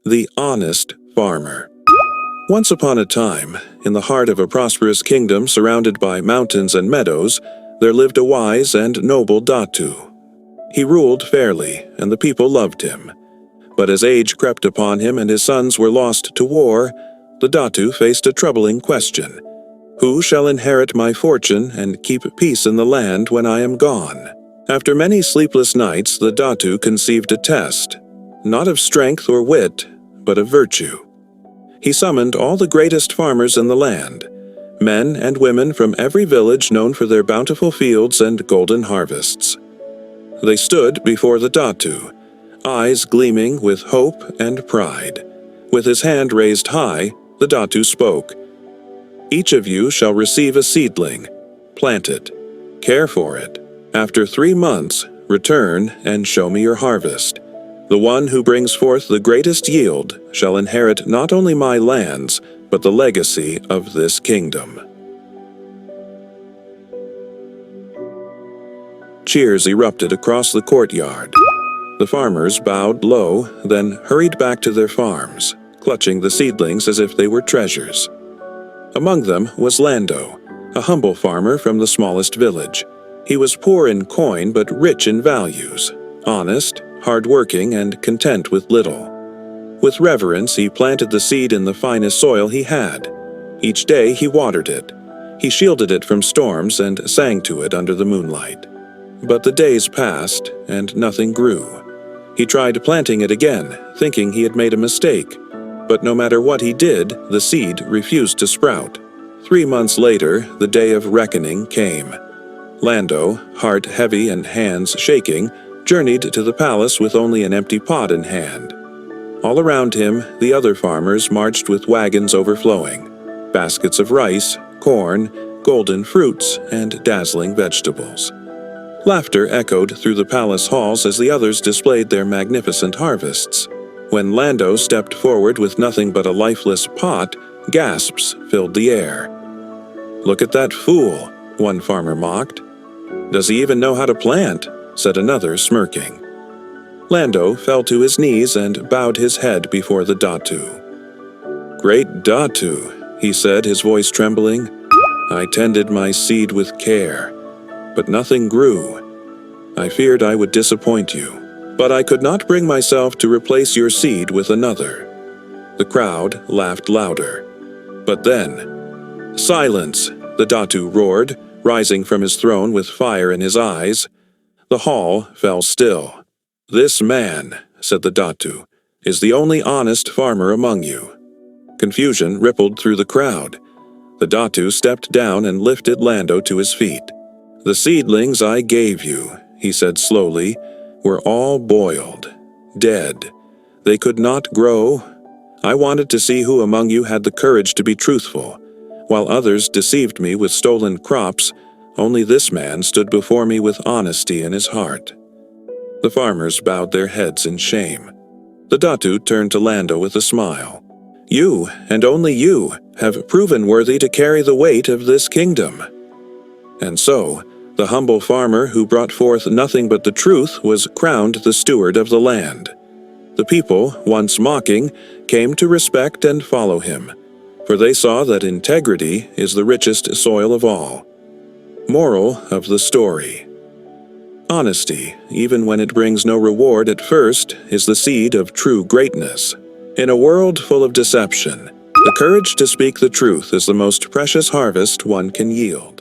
The Honest Farmer. Once upon a time, in the heart of a prosperous kingdom surrounded by mountains and meadows, there lived a wise and noble Datu. He ruled fairly, and the people loved him. But as age crept upon him and his sons were lost to war, the Datu faced a troubling question. Who shall inherit my fortune and keep peace in the land when I am gone? After many sleepless nights, the Datu conceived a test, not of strength or wit, but of virtue. He summoned all the greatest farmers in the land, men and women from every village known for their bountiful fields and golden harvests. They stood before the Datu, eyes gleaming with hope and pride. With his hand raised high, the Datu spoke. Each of you shall receive a seedling. Plant it. Care for it. After 3 months, return and show me your harvest. The one who brings forth the greatest yield shall inherit not only my lands, but the legacy of this kingdom. Cheers erupted across the courtyard. The farmers bowed low, then hurried back to their farms, clutching the seedlings as if they were treasures. Among them was Lando, a humble farmer from the smallest village. He was poor in coin but rich in values, honest, hard-working, and content with little. With reverence, he planted the seed in the finest soil he had. Each day he watered it. He shielded it from storms and sang to it under the moonlight. But the days passed, and nothing grew. He tried planting it again, thinking he had made a mistake. But no matter what he did, the seed refused to sprout. 3 months later, the day of reckoning came. Lando, heart heavy and hands shaking, journeyed to the palace with only an empty pot in hand. All around him, the other farmers marched with wagons overflowing, baskets of rice, corn, golden fruits, and dazzling vegetables. Laughter echoed through the palace halls as the others displayed their magnificent harvests. When Lando stepped forward with nothing but a lifeless pot, gasps filled the air. "Look at that fool," one farmer mocked. "Does he even know how to plant?" said another, smirking. Lando fell to his knees and bowed his head before the Datu. "Great Datu," he said, his voice trembling, "I tended my seed with care, but nothing grew. I feared I would disappoint you, but I could not bring myself to replace your seed with another." The crowd laughed louder. But then, "Silence!" the Datu roared, rising from his throne with fire in his eyes. The hall fell still. "This man," said the Datu, "is the only honest farmer among you." Confusion rippled through the crowd. The Datu stepped down and lifted Lando to his feet. "The seedlings I gave you," he said slowly, "were all boiled, dead. They could not grow. I wanted to see who among you had the courage to be truthful. While others deceived me with stolen crops, only this man stood before me with honesty in his heart." The farmers bowed their heads in shame. The Datu turned to Lando with a smile. "You, and only you, have proven worthy to carry the weight of this kingdom." And so, the humble farmer who brought forth nothing but the truth was crowned the steward of the land. The people, once mocking, came to respect and follow him, for they saw that integrity is the richest soil of all. Moral of the story: honesty, even when it brings no reward at first, is the seed of true greatness. In a world full of deception, the courage to speak the truth is the most precious harvest one can yield.